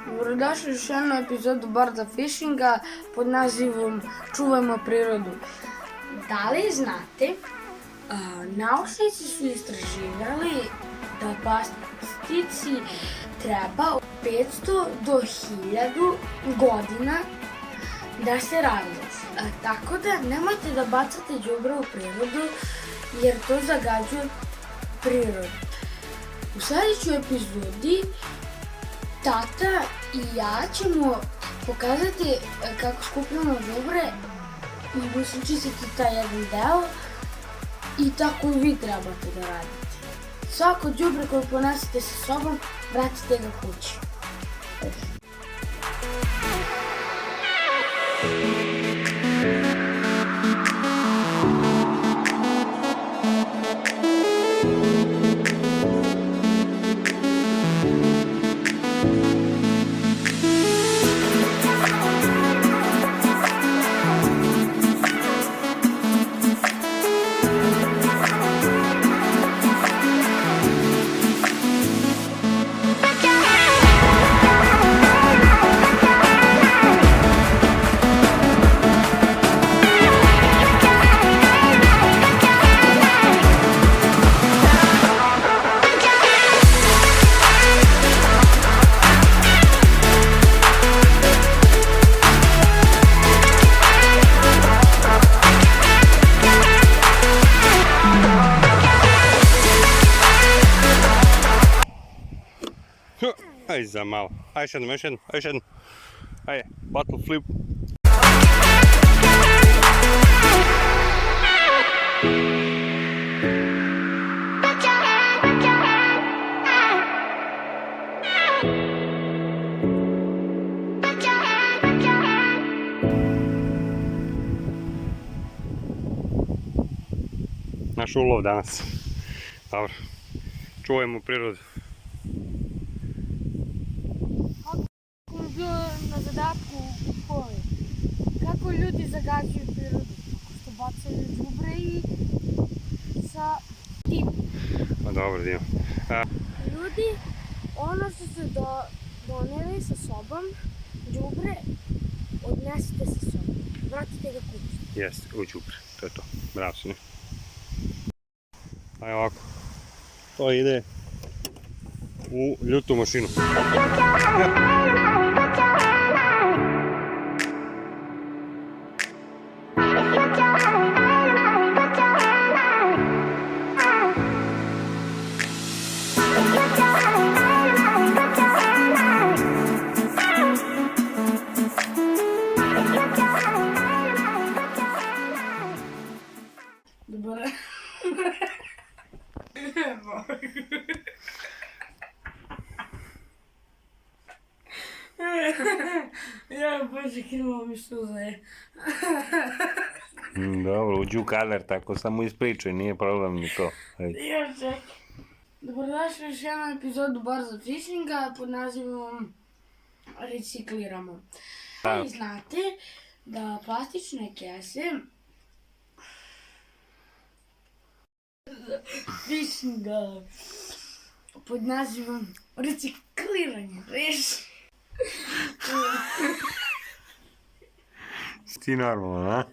Dobrodošli u još jednu epizodu Borda Fishinga pod nazivom Čuvajmo prirodu. Da li znate, naučnici su istraživali da plastici treba 500 do 1000 godina da se razloži. Tako da nemojte da bacate đubre u prirodu jer to zagađuje prirodu. U sljedećoj epizodi tata i ja ćemo pokazati kako skupljamo đubre i mislim čistiti taj jedan deo i tako i vi trebate da radite. Svako đubre koje ponesete sa sobom, vratite ga kući. Aj za malo. Aj još jednom. Ajde, bottle flip. Naš ulov danas. Dobro. Čuvajmo prirodu. Na zadatku u školi. Kako ljudi zagađuju prirodu? Tako što bacaju đubre i sa tim. Pa dobro, Dino. Ljudi, ono što ste doneli sa sobom, đubre, odnesite sa sobom. Vratite ga kući. Jeste, u đubre. To je to. Bravo, sine. Ajde ovako. To ide u ljutu mašinu. Dobro. Ja, Bože, krenuo mi suze. Dobro, uđi u kadar, tako samo ispričaj, nije problem ni to. Ja, čekaj. Dobrodošli u još jednu epizodu Borda Fishinga pod nazivom Recikliramo. Da li znate da plastične kese Fishinga pod nazivom Recikliranje, reši? Ti normalno, a?